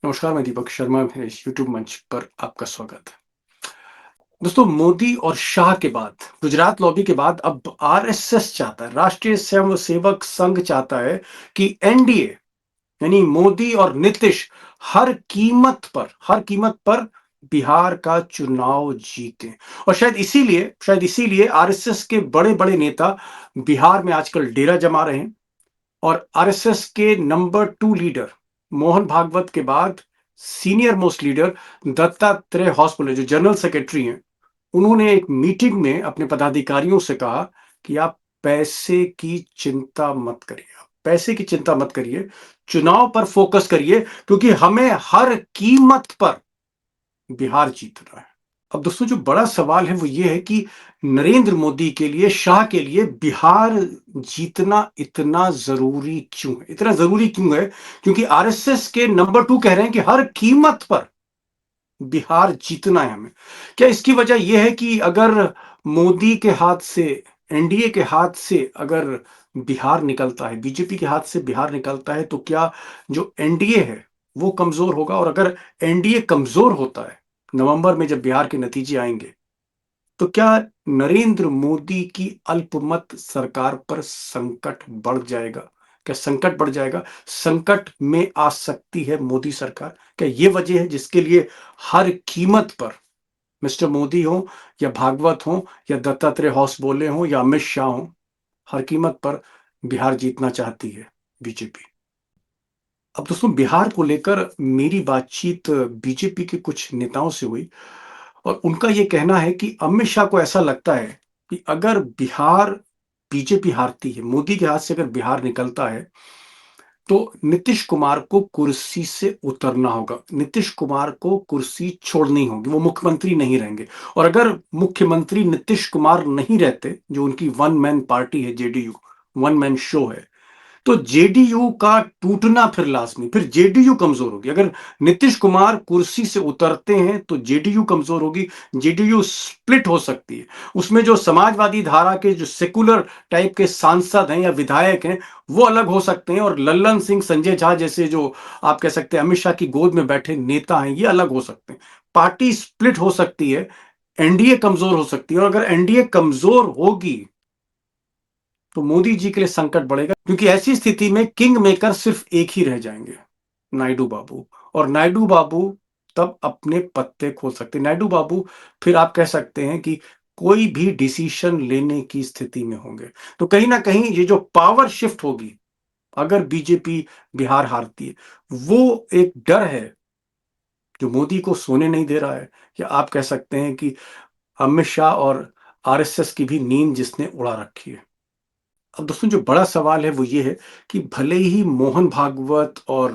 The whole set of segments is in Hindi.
नमस्कार, मैं दीपक शर्मा मेरे इस यूट्यूब मंच पर आपका स्वागत है। दोस्तों, मोदी और शाह के बाद, गुजरात लॉबी के बाद अब आरएसएस चाहता है, राष्ट्रीय स्वयंसेवक संघ चाहता है कि एनडीए यानी मोदी और नीतीश हर कीमत पर बिहार का चुनाव जीते। और शायद इसीलिए आरएसएस के बड़े-बड़े नेता बिहार में आजकल डेरा जमा रहे हैं। और आरएसएस के नंबर 2 लीडर मोहन भागवत के बाद सीनियर मोस्ट लीडर दत्तात्रेय हॉसबोले जो जनरल सेक्रेटरी हैं, उन्होंने एक मीटिंग में अपने पदाधिकारियों से कहा कि आप पैसे की चिंता मत करिए। आप पैसे की चिंता मत करिए, चुनाव पर फोकस करिए, क्योंकि हमें हर कीमत पर बिहार जीतना है। अब दोस्तों, जो बड़ा सवाल है वो ये है कि नरेंद्र मोदी के लिए, शाह के लिए बिहार जीतना इतना जरूरी क्यों है? इतना जरूरी क्यों है? क्योंकि आरएसएस के नंबर 2 कह रहे हैं कि हर कीमत पर बिहार जीतना है हमें। क्या इसकी वजह यह है कि अगर मोदी के हाथ से, एनडीए के हाथ से अगर बिहार निकलता है, बीजेपी के हाथ से बिहार निकलता है, तो क्या जो एनडीए है वो कमजोर होगा? और अगर एनडीए कमजोर होता है, नवंबर में जब बिहार के नतीजे आएंगे, तो क्या नरेंद्र मोदी की अल्पमत सरकार पर संकट बढ़ जाएगा? क्या संकट बढ़ जाएगा? संकट में आ सकती है मोदी सरकार। क्या ये वजह है जिसके लिए हर कीमत पर मिस्टर मोदी हो या भागवत हो या दत्तात्रेय होसबोले हो या अमित शाह हो, हर कीमत पर बिहार जीतना चाहती है बीजेपी? अब दोस्तों, बिहार को लेकर मेरी बातचीत बीजेपी के कुछ नेताओं से हुई और उनका ये कहना है कि अमित शाह को ऐसा लगता है कि अगर बिहार, बीजेपी हारती है, मोदी के हाथ से अगर बिहार निकलता है, तो नीतीश कुमार को कुर्सी से उतरना होगा। नीतीश कुमार को कुर्सी छोड़नी होगी, वो मुख्यमंत्री नहीं रहेंगे। और अगर मुख्यमंत्री नीतीश कुमार नहीं रहते, जो उनकी वन मैन पार्टी है, जेडीयू वन मैन शो है, तो जेडीयू का टूटना फिर लाजमी, फिर जेडीयू कमजोर होगी। अगर नीतीश कुमार कुर्सी से उतरते हैं तो जेडीयू कमजोर होगी, जेडीयू स्प्लिट हो सकती है। उसमें जो समाजवादी धारा के, जो सेकुलर टाइप के सांसद हैं या विधायक हैं, वो अलग हो सकते हैं, और लल्लन सिंह, संजय झा जैसे, जो आप कह सकते हैं अमित शाह की गोद में बैठे नेता हैं, ये अलग हो सकते हैं। पार्टी स्प्लिट हो सकती है, एनडीए कमजोर हो सकती है। और अगर एनडीए कमजोर होगी तो मोदी जी के लिए संकट बढ़ेगा, क्योंकि ऐसी स्थिति में किंग मेकर सिर्फ एक ही रह जाएंगे, नायडू बाबू। और नायडू बाबू तब अपने पत्ते खोल सकते हैं। नायडू बाबू फिर आप कह सकते हैं कि कोई भी डिसीजन लेने की स्थिति में होंगे। तो कहीं ना कहीं ये जो पावर शिफ्ट होगी, अगर बीजेपी बिहार हारती है, वो एक डर है जो मोदी को सोने नहीं दे रहा है। या आप कह सकते हैं कि अमित शाह और आरएसएस की भी नींद जिसने उड़ा रखी है। अब दोस्तों, जो बड़ा सवाल है वो ये है कि भले ही मोहन भागवत और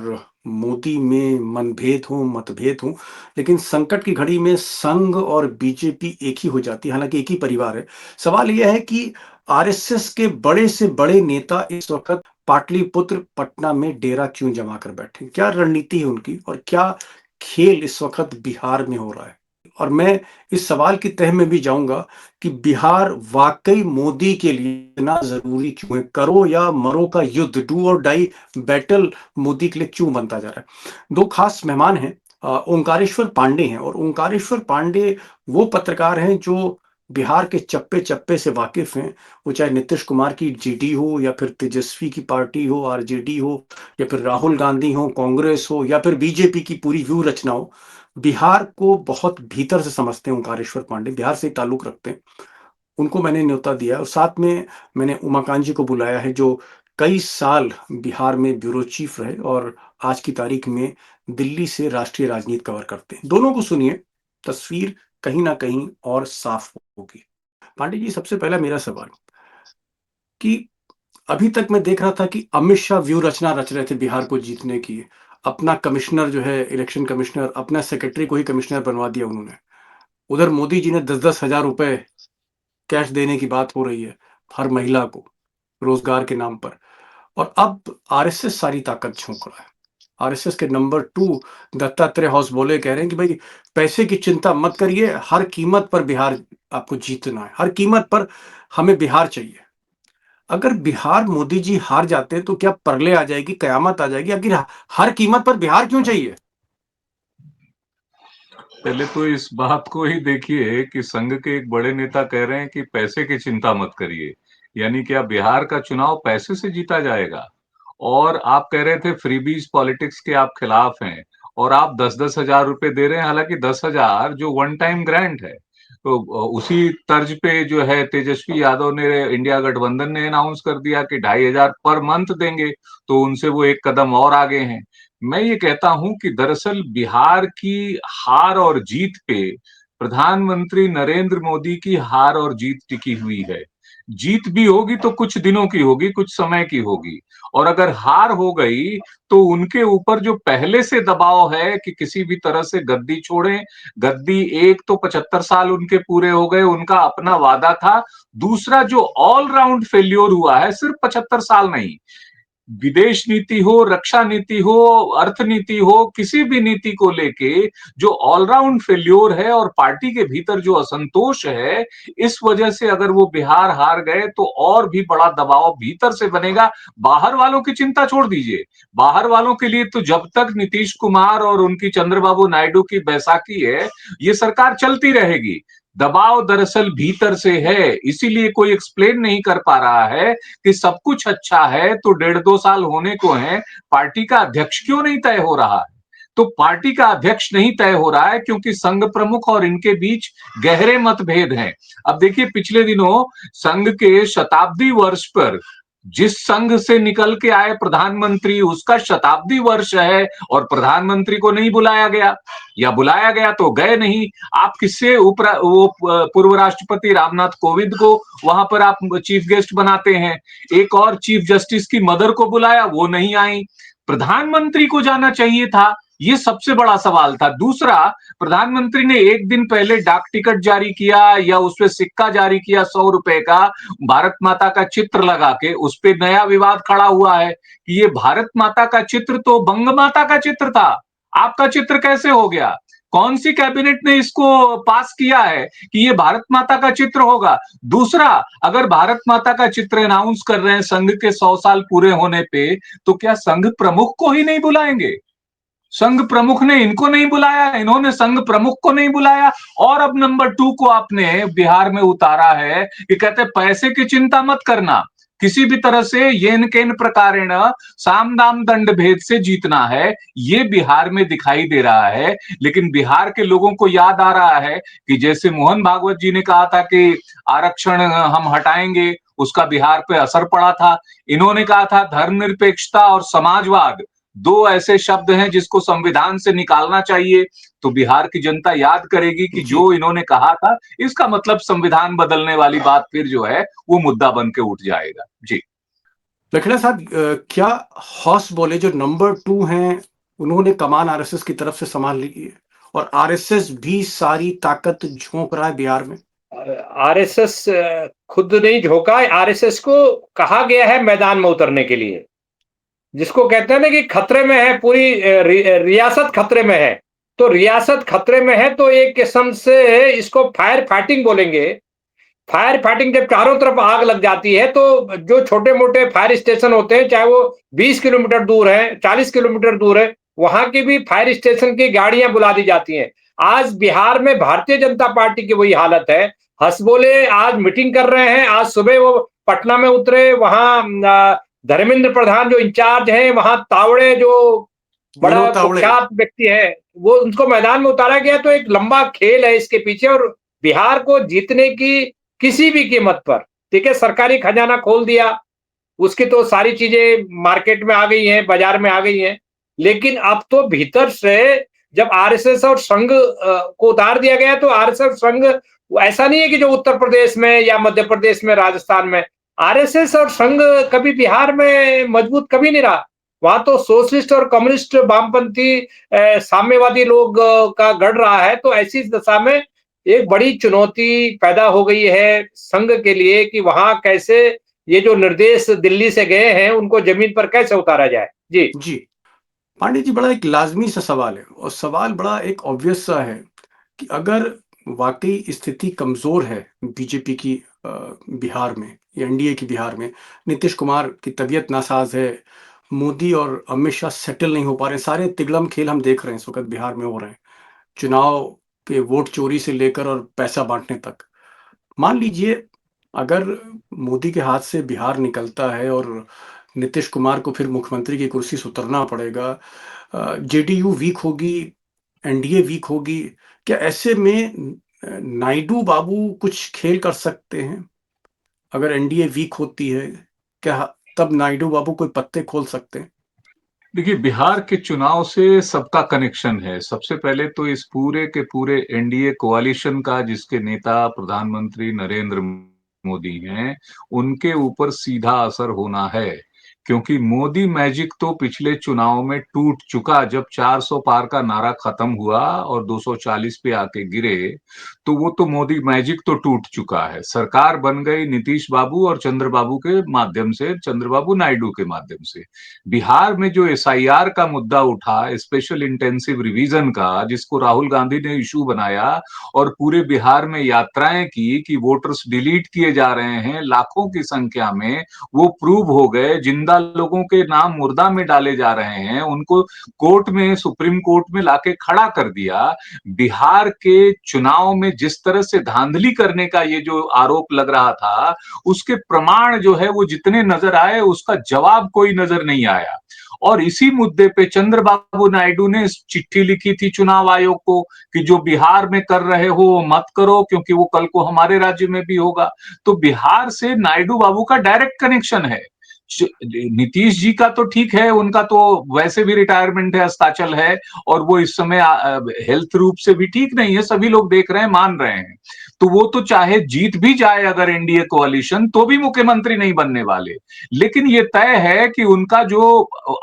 मोदी में मनभेद हो, मतभेद हो, लेकिन संकट की घड़ी में संघ और बीजेपी एक ही हो जाती है, हालांकि एक ही परिवार है। सवाल यह है कि आरएसएस के बड़े से बड़े नेता इस वक्त पाटलिपुत्र, पटना में डेरा क्यों जमा कर बैठे हैं? क्या रणनीति है उनकी, और क्या खेल इस वक्त बिहार में हो रहा है? और मैं इस सवाल की तह में भी जाऊंगा कि बिहार वाकई मोदी के लिए इतना जरूरी क्यों है? करो या मरो का युद्ध, डू और डाई बैटल मोदी के लिए क्यों बनता जा रहा है? दो खास मेहमान हैं, ओंकारेश्वर पांडे हैं। और ओंकारेश्वर पांडे वो पत्रकार हैं जो बिहार के चप्पे चप्पे से वाकिफ हैं। वो चाहे नीतीश कुमार की जीडी हो, या फिर तेजस्वी की पार्टी हो, आरजेडी हो, या फिर राहुल गांधी हो, कांग्रेस हो, या फिर बीजेपी की पूरी व्यू रचना हो, बिहार को बहुत भीतर से समझते हैं। ओंकारेश्वर पांडे बिहार से ताल्लुक रखते हैं। उनको मैंने न्योता दिया है, और साथ में मैंने उमाकांत जी को बुलाया है, जो कई साल बिहार में ब्यूरो चीफ रहे और आज की तारीख में दिल्ली से राष्ट्रीय राजनीति कवर करते हैं। दोनों को सुनिए, तस्वीर कहीं ना कहीं और साफ होगी। पांडे जी, सबसे पहला मेरा सवाल कि अभी तक मैं देख रहा था कि अमित शाह व्यू रचना रच रहे थे बिहार को जीतने की। अपना कमिश्नर जो है, इलेक्शन कमिश्नर, अपना सेक्रेटरी को ही कमिश्नर बनवा दिया उन्होंने। उधर मोदी जी ने 10-10 हजार रुपए कैश देने की बात हो रही है हर महिला को, रोजगार के नाम पर। और अब आरएसएस सारी ताकत झोंक रहा है। आरएसएस के नंबर 2 दत्तात्रेय होसबोले कह रहे हैं कि भाई, पैसे की चिंता मत करिए, हर कीमत पर बिहार आपको जीतना है, हर कीमत पर हमें बिहार चाहिए। अगर बिहार मोदी जी हार जाते हैं तो क्या प्रलय आ जाएगी, कयामत आ जाएगी? आखिर हर कीमत पर बिहार क्यों चाहिए? पहले तो इस बात को ही देखिए कि संघ के एक बड़े नेता कह रहे हैं कि पैसे की चिंता मत करिए। यानी क्या बिहार का चुनाव पैसे से जीता जाएगा? और आप कह रहे थे फ्रीबीज पॉलिटिक्स के आप खिलाफ हैं और आप 10-10 हजार रुपए दे रहे हैं, हालांकि 10,000 जो वन टाइम ग्रांट है। तो उसी तर्ज पे जो है तेजस्वी यादव ने, इंडिया गठबंधन ने अनाउंस कर दिया कि 2,500 पर मंथ देंगे, तो उनसे वो एक कदम और आगे हैं। मैं ये कहता हूं कि दरअसल बिहार की हार और जीत पे प्रधानमंत्री नरेंद्र मोदी की हार और जीत टिकी हुई है। जीत भी होगी तो कुछ दिनों की होगी, कुछ समय की होगी। और अगर हार हो गई तो उनके ऊपर जो पहले से दबाव है कि किसी भी तरह से गद्दी छोड़ें। गद्दी, एक तो 75 साल उनके पूरे हो गए, उनका अपना वादा था। दूसरा जो ऑलराउंड फेल्योर हुआ है, सिर्फ 75 साल नहीं, विदेश नीति हो, रक्षा नीति हो, अर्थनीति हो, किसी भी नीति को लेके जो ऑलराउंड फेल्योर है और पार्टी के भीतर जो असंतोष है, इस वजह से अगर वो बिहार हार गए तो और भी बड़ा दबाव भीतर से बनेगा। बाहर वालों की चिंता छोड़ दीजिए, बाहर वालों के लिए तो जब तक नीतीश कुमार और उनकी चंद्रबाबू नायडू की बैसाखी है, ये सरकार चलती रहेगी। दबाव दरअसल भीतर से है, इसीलिए कोई एक्सप्लेन नहीं कर पा रहा है कि सब कुछ अच्छा है तो 1.5-2 साल होने को है, पार्टी का अध्यक्ष क्यों नहीं तय हो रहा है? तो पार्टी का अध्यक्ष नहीं तय हो रहा है क्योंकि संघ प्रमुख और इनके बीच गहरे मतभेद हैं। अब देखिए, पिछले दिनों संघ के शताब्दी वर्ष पर जिस संघ से निकल के आए प्रधानमंत्री, उसका शताब्दी वर्ष है और प्रधानमंत्री को नहीं बुलाया गया, या बुलाया गया तो गए नहीं। आप किससे वो पूर्व राष्ट्रपति रामनाथ कोविंद को वहां पर आप चीफ गेस्ट बनाते हैं। एक और चीफ जस्टिस की मदर को बुलाया, वो नहीं आई। प्रधानमंत्री को जाना चाहिए था, ये सबसे बड़ा सवाल था। दूसरा, प्रधानमंत्री ने एक दिन पहले डाक टिकट जारी किया या उसपे सिक्का जारी किया 100 रुपए का, भारत माता का चित्र लगा के, उस पे नया विवाद खड़ा हुआ है कि ये भारत माता का चित्र तो बंग माता का चित्र था, आपका चित्र कैसे हो गया? कौन सी कैबिनेट ने इसको पास किया है कि ये भारत माता का चित्र होगा? दूसरा, अगर भारत माता का चित्र अनाउंस कर रहे हैं संघ के 100 साल पूरे होने पे, तो क्या संघ प्रमुख को ही नहीं बुलाएंगे? संघ प्रमुख ने इनको नहीं बुलाया, इन्होंने संघ प्रमुख को नहीं बुलाया। और अब नंबर 2 को आपने बिहार में उतारा है कि कहते पैसे की चिंता मत करना, किसी भी तरह से येन केन प्रकारेण साम दाम दंड भेद से जीतना है, ये बिहार में दिखाई दे रहा है। लेकिन बिहार के लोगों को याद आ रहा है कि जैसे मोहन भागवत जी ने कहा था कि आरक्षण हम हटाएंगे, उसका बिहार पे असर पड़ा था। इन्होंने कहा था धर्मनिरपेक्षता और समाजवाद दो ऐसे शब्द हैं जिसको संविधान से निकालना चाहिए। तो बिहार की जनता याद करेगी कि जी। जो इन्होंने कहा था, इसका मतलब संविधान बदलने वाली बात फिर जो है वो मुद्दा बन के उठ जाएगा। जी। लखड़ा साहब, क्या हॉस बोले जो नंबर 2 हैं, उन्होंने कमान आरएसएस की तरफ से संभाल ली है और आरएसएस भी सारी ताकत झोंक रहा है बिहार में? आरएसएस खुद नहीं झोंका है, आरएसएस को कहा गया है मैदान में उतरने के लिए। जिसको कहते हैं ना कि खतरे में है, पूरी रियासत खतरे में है। तो रियासत खतरे में है तो एक किस्म से इसको फायर फाइटिंग बोलेंगे। फायर फाइटिंग जब चारों तरफ आग लग जाती है तो जो छोटे-मोटे फायर स्टेशन होते हैं, चाहे वो 20 किलोमीटर दूर है, 40 किलोमीटर दूर है, वहां की भी फायर स्टेशन की गाड़ियां बुला दी जाती हैं। आज बिहार में भारतीय जनता पार्टी की वही हालत है। हंसबोले आज मीटिंग कर रहे हैं, आज सुबह वो पटना में उतरे, वहां धर्मेंद्र प्रधान जो इंचार्ज हैं, वहां तावड़े जो बड़ा विनोद तावड़े। कुख्यात व्यक्ति है, वो उनको मैदान में उतारा गया। तो एक लंबा खेल है इसके पीछे और बिहार को जीतने की किसी भी कीमत पर, ठीक है, सरकारी खजाना खोल दिया, उसकी तो सारी चीजें मार्केट में आ गई हैं, बाजार में आ गई हैं। लेकिन अब तो भीतर से जब आरएसएस और संघ को उतार दिया गया तो आरएसएस संघ ऐसा नहीं है कि जो उत्तर प्रदेश में या मध्य प्रदेश में, राजस्थान में, आरएसएस और संघ कभी बिहार में मजबूत कभी नहीं रहा। वहां तो सोशलिस्ट और कम्युनिस्ट वामपंथी साम्यवादी लोग का गढ़ रहा है। तो ऐसी दशा में एक बड़ी चुनौती पैदा हो गई है संघ के लिए कि वहां कैसे ये जो निर्देश दिल्ली से गए हैं उनको जमीन पर कैसे उतारा जाए। जी। जी। पांडे जी, बड़ा एक लाजमी सा सवाल है और सवाल बड़ा एक ऑब्वियस सा है कि अगर वाकई स्थिति कमजोर है बीजेपी की बिहार में या एनडीए की बिहार में, नीतीश कुमार की तबीयत नासाज है, मोदी और अमित शाह सेटल नहीं हो पा रहे, सारे तिगड़म खेल हम देख रहे हैं इस वक्त बिहार में हो रहे हैं, चुनाव के वोट चोरी से लेकर और पैसा बाँटने तक। मान लीजिए अगर मोदी के हाथ से बिहार निकलता है और नीतीश कुमार को फिर मुख्यमंत्री की कुर्सी से उतरना पड़ेगा, जेडीयू वीक होगी, एनडीए वीक होगी, क्या ऐसे में नायडू बाबू कुछ खेल कर सकते हैं? अगर एनडीए वीक होती है, क्या तब नायडू बाबू कोई पत्ते खोल सकते हैं? देखिए, बिहार के चुनाव से सबका कनेक्शन है। सबसे पहले तो इस पूरे के पूरे एनडीए कोalition का, जिसके नेता प्रधानमंत्री नरेंद्र मोदी हैं, उनके ऊपर सीधा असर होना है। क्योंकि मोदी मैजिक तो पिछले चुनाव में टूट चुका। जब 400 पार का नारा खत्म हुआ और 240 पे आके गिरे, तो वो तो मोदी मैजिक तो टूट चुका है। सरकार बन गई नीतीश बाबू और चंद्रबाबू के माध्यम से, चंद्रबाबू नायडू के माध्यम से। बिहार में जो एसआईआर का मुद्दा उठा, स्पेशल इंटेंसिव रिवीजन का, जिसको राहुल गांधी ने इशू बनाया और पूरे बिहार में यात्राएं की कि वोटर्स डिलीट किए जा रहे हैं लाखों की संख्या में, वो प्रूव हो गए। जिंदा लोगों के नाम मुर्दा में डाले जा रहे हैं, उनको कोर्ट में, सुप्रीम कोर्ट में लाके खड़ा कर दिया। बिहार के चुनाव में जिस तरह से धांधली करने का ये जो आरोप लग रहा था, उसके प्रमाण जो है वो जितने नजर आए, उसका जवाब कोई नजर नहीं आया। और इसी मुद्दे पे चंद्रबाबू नायडू ने चिट्ठी लिखी थी चुनाव आयोग को कि जो बिहार में कर रहे हो वो मत करो, क्योंकि वो कल को हमारे राज्य में भी होगा। तो बिहार से नायडू बाबू का डायरेक्ट कनेक्शन है। नीतीश जी का तो ठीक है, उनका तो वैसे भी रिटायरमेंट है, अस्ताचल है, और वो इस समय हेल्थ रूप से भी ठीक नहीं है, सभी लोग देख रहे हैं, मान रहे हैं। तो वो तो चाहे जीत भी जाए अगर एनडीए कोalition, तो भी मुख्यमंत्री नहीं बनने वाले। लेकिन ये तय है कि उनका जो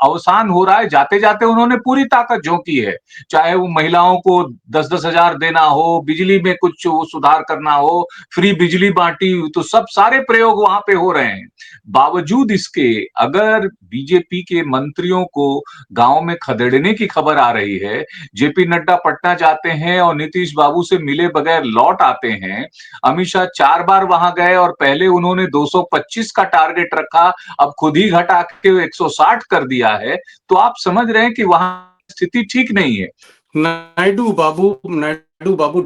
अवसान हो रहा है, जाते जाते उन्होंने पूरी ताकत झोंकी है। चाहे वो महिलाओं को 10-10 हजार देना हो, बिजली में कुछ सुधार करना हो, फ्री बिजली बांटी, तो सब सारे प्रयोग वहां पे हो रहे हैं। बावजूद इसके अगर बीजेपी के मंत्रियों को गांव में खदेड़ने की खबर आ रही है, जेपी नड्डा पटना जाते हैं और नीतीश बाबू से मिले बगैर लौट आते हैं, अमित शाह 4 बार वहां गए और पहले उन्होंने 225 का टारगेट रखा, अब खुद ही घटा के 160 कर दिया है, तो आप समझ रहे हैं कि वहां स्थिति ठीक नहीं है। नायडू बाबू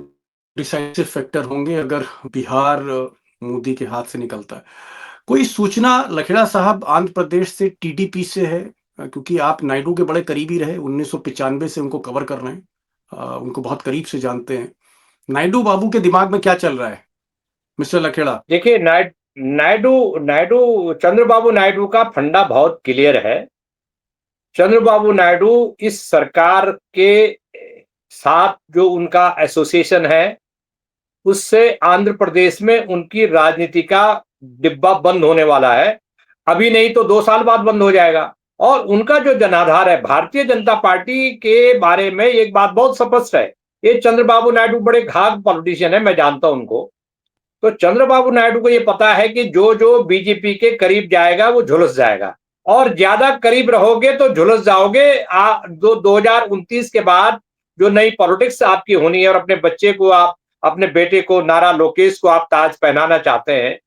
डिसाइसिव फैक्टर होंगे अगर बिहार मोदी के हाथ से निकलता है। कोई सूचना लखेड़ा साहब आंध्र प्रदेश से टीडीपी से है? क्योंकि आप नायडू के बड़े करीबी रहे, 1995 से उनको कवर कर रहे हैं, उनको बहुत करीब से जानते हैं। नायडू बाबू के दिमाग में क्या चल रहा है, मिस्टर लखेड़ा? देखिए, नायडू नायडू चंद्रबाबू नायडू का फंडा बहुत क्लियर है। चंद्रबाबू नायडू इस सरकार के साथ जो उनका एसोसिएशन है, उससे आंध्र प्रदेश में उनकी राजनीति का डिब्बा बंद होने वाला है। अभी नहीं तो 2 साल बाद बंद हो जाएगा। और उनका जो जनाधार है, भारतीय जनता पार्टी के बारे में एक बात बहुत स्पष्ट है। ये चंद्रबाबू नायडू बड़े घात पॉलिटिशियन है, मैं जानता हूं उनको। तो चंद्रबाबु नायडू को ये पता है कि जो जो बीजेपी के करीब जाएगा वो झुलस जाएगा, और ज्यादा करीब रहोगे तो झुलस जाओगे। 2029 के बाद जो नई पॉलिटिक्स आपकी होनी है, और अपने बच्चे को, आप अपने बेटे को, नारा लोकेश को आप ताज पहनाना चाहते हैं,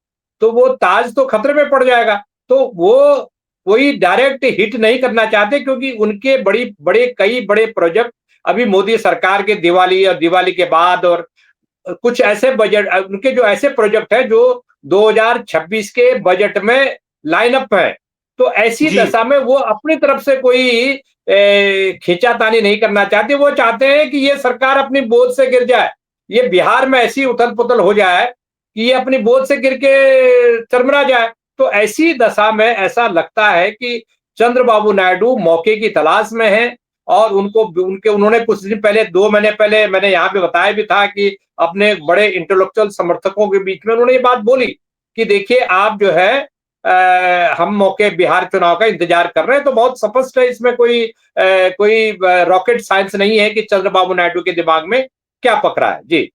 तो वो ताज तो खतरे में पड़ जाएगा। तो वो कोई डायरेक्ट हिट नहीं करना चाहते, क्योंकि उनके कई बड़े प्रोजेक्ट अभी मोदी सरकार के दिवाली और दिवाली के बाद, और कुछ ऐसे बजट उनके जो ऐसे प्रोजेक्ट है जो 2026 के बजट में लाइन अप है। तो ऐसी जी। दशा में वो अपनी तरफ से कोई खींचातानी नहीं करना चाहते। वो चाहते हैं कि ये सरकार अपनी बोझ से गिर जाए, ये बिहार में ऐसी उथल पुथल हो जाए कि ये अपनी बोझ से गिर के चरमरा जाए। तो ऐसी दशा में ऐसा लगता है कि चंद्रबाबू नायडू मौके की तलाश में है, और उन्होंने कुछ दिन पहले, 2 महीने पहले, मैंने यहाँ पे बताया भी था कि अपने बड़े इंटेलेक्चुअल समर्थकों के बीच में उन्होंने ये बात बोली कि देखिए, आप जो है हम मौके बिहार चुनाव का इंतजार कर रहे हैं। तो बहुत स्पष्ट है, इसमें कोई रॉकेट साइंस नहीं है कि चंद्रबाबू नायडू के दिमाग में क्या पक रहा है। जी।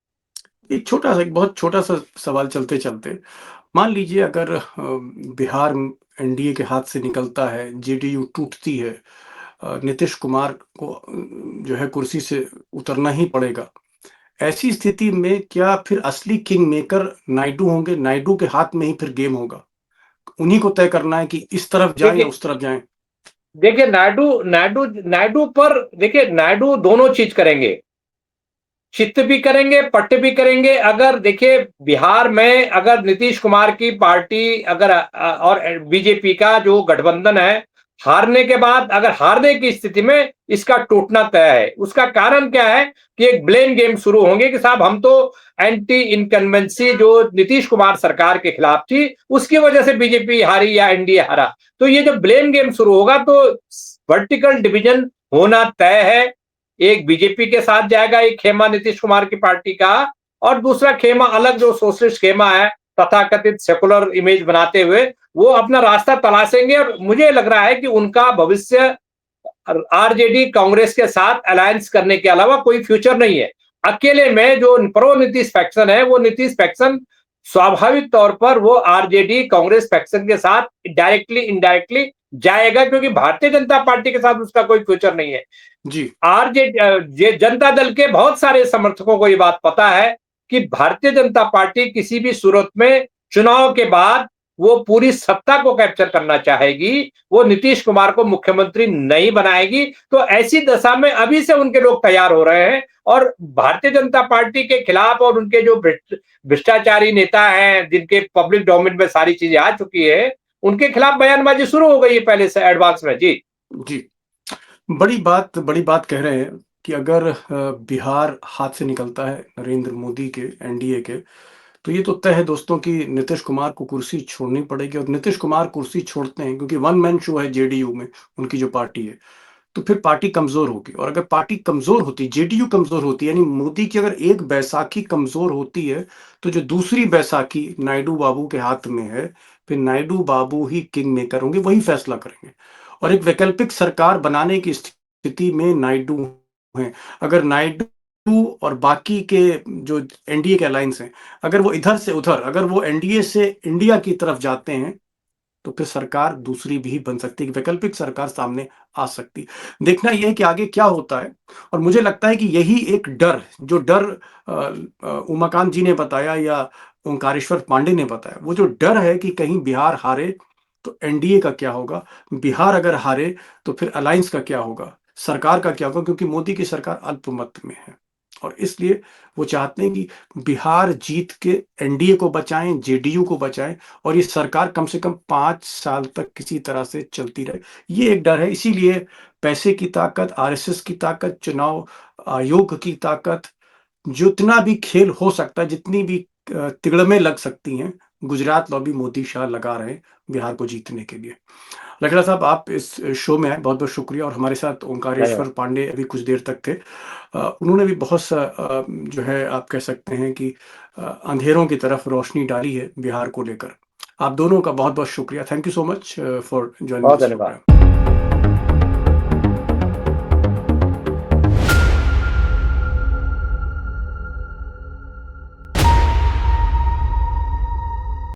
एक बहुत छोटा सा सवाल चलते चलते, मान लीजिए अगर बिहार एनडीए के हाथ से निकलता है, जेडीयू टूटती है, नीतीश कुमार को जो है कुर्सी से उतरना ही पड़ेगा। ऐसी स्थिति में क्या फिर असली किंग मेकर नायडू होंगे? नायडू के हाथ में ही फिर गेम होगा, उन्हीं को तय करना है कि इस तरफ जाएं या देखिए उस तरफ जाएं। देखिए नायडू नायडू नायडू पर देखिए, नायडू दोनों चीज करेंगे। चित्त भी करेंगे, पट्ट भी करेंगे। अगर देखिए बिहार में अगर नीतीश कुमार की पार्टी अगर और बीजेपी का जो गठबंधन है, हारने के बाद अगर हारने की स्थिति में इसका टूटना तय है। उसका कारण क्या है कि एक ब्लेम गेम शुरू होंगे कि साहब हम तो एंटी इनकम्बेंसी जो नीतीश कुमार सरकार के खिलाफ थी, उसकी वजह से बीजेपी हारी या एनडीए हारा। तो ये जो ब्लेम गेम शुरू होगा तो वर्टिकल डिवीजन होना तय है। एक बीजेपी के साथ जाएगा एक खेमा नीतीश कुमार की पार्टी का, और दूसरा खेमा अलग जो सोशलिस्ट खेमा है तथाकथित सेकुलर इमेज बनाते हुए वो अपना रास्ता तलाशेंगे। और मुझे लग रहा है कि उनका भविष्य आरजेडी कांग्रेस के साथ अलायंस करने के अलावा कोई फ्यूचर नहीं है। अकेले में जो प्रो नीतीश फैक्शन है वो नीतीश फैक्शन स्वाभाविक तौर पर वो आरजेडी कांग्रेस फैक्शन के साथ डायरेक्टली इनडायरेक्टली जाएगा, क्योंकि भारतीय जनता पार्टी के साथ उसका कोई फ्यूचर नहीं है। जी। आरजेडी जनता दल के बहुत सारे समर्थकों को ये बात पता है कि भारतीय जनता पार्टी किसी भी सूरत में चुनाव के बाद वो पूरी सत्ता को कैप्चर करना चाहेगी, वो नीतीश कुमार को मुख्यमंत्री नहीं बनाएगी। तो ऐसी दशा में अभी से उनके लोग तैयार हो रहे हैं और भारतीय जनता पार्टी के खिलाफ और उनके जो भ्रष्टाचारी नेता हैं जिनके पब्लिक डोमेन में सारी चीजें आ चुकी है, उनके खिलाफ बयानबाजी शुरू हो गई है पहले से एडवांस में। जी जी। बड़ी बात कह रहे हैं कि अगर बिहार हाथ से निकलता है नरेंद्र मोदी के, एनडीए के, तो ये तो तय है दोस्तों कि नीतीश कुमार को कुर्सी छोड़नी पड़ेगी। और नीतीश कुमार कुर्सी छोड़ते हैं क्योंकि वन मैन शो है जेडीयू में, उनकी जो पार्टी है, तो फिर पार्टी कमजोर होगी। और अगर पार्टी कमजोर होती, जेडीयू कमजोर होती, यानी मोदी की अगर एक बैसाखी कमजोर होती है, तो जो दूसरी बैसाखी नायडू बाबू के हाथ में है, फिर नायडू बाबू ही किंग मेकर होंगे, वही फैसला करेंगे। और एक वैकल्पिक सरकार बनाने की स्थिति में नायडू हैं। अगर नायडू और बाकी के जो एनडीए के अलायंस हैं, अगर वो इधर से उधर, अगर वो एनडीए से इंडिया की तरफ जाते हैं, तो फिर सरकार दूसरी भी बन सकती है, वैकल्पिक सरकार सामने आ सकती है। देखना यह है कि आगे क्या होता है। और मुझे लगता है कि यही एक डर, जो डर उमाकांत जी ने बताया या ओंकारेश्वर पांडे ने बताया, वो जो डर है कि कहीं बिहार हारे तो एनडीए का क्या होगा, बिहार अगर हारे तो फिर अलायंस का क्या होगा, सरकार का क्या होगा, क्योंकि मोदी की सरकार अल्पमत में है। और इसलिए वो चाहते हैं कि बिहार जीत के एनडीए को बचाएं, जेडीयू को बचाएं, और ये सरकार कम से कम 5 साल तक किसी तरह से चलती रहे। ये एक डर है। इसीलिए पैसे की ताकत, आरएसएस की ताकत, चुनाव आयोग की ताकत, जितना भी खेल हो सकता है, जितनी भी तिगड़में लग सकती हैं, गुजरात लॉबी मोदी शाह लगा रहे हैं बिहार को जीतने के लिए। लकड़ा साहब, आप इस शो में आए, बहुत बहुत शुक्रिया। और हमारे साथ ओंकारेश्वर धन्यवाद। पांडे अभी कुछ देर तक थे। उन्होंने भी बहुत सा जो है आप कह सकते हैं कि अंधेरों की तरफ रोशनी डाली है बिहार को लेकर। आप दोनों का बहुत बहुत शुक्रिया। Thank you so much for joining बहुत दिस धन्यवाद। प्रोग्राम।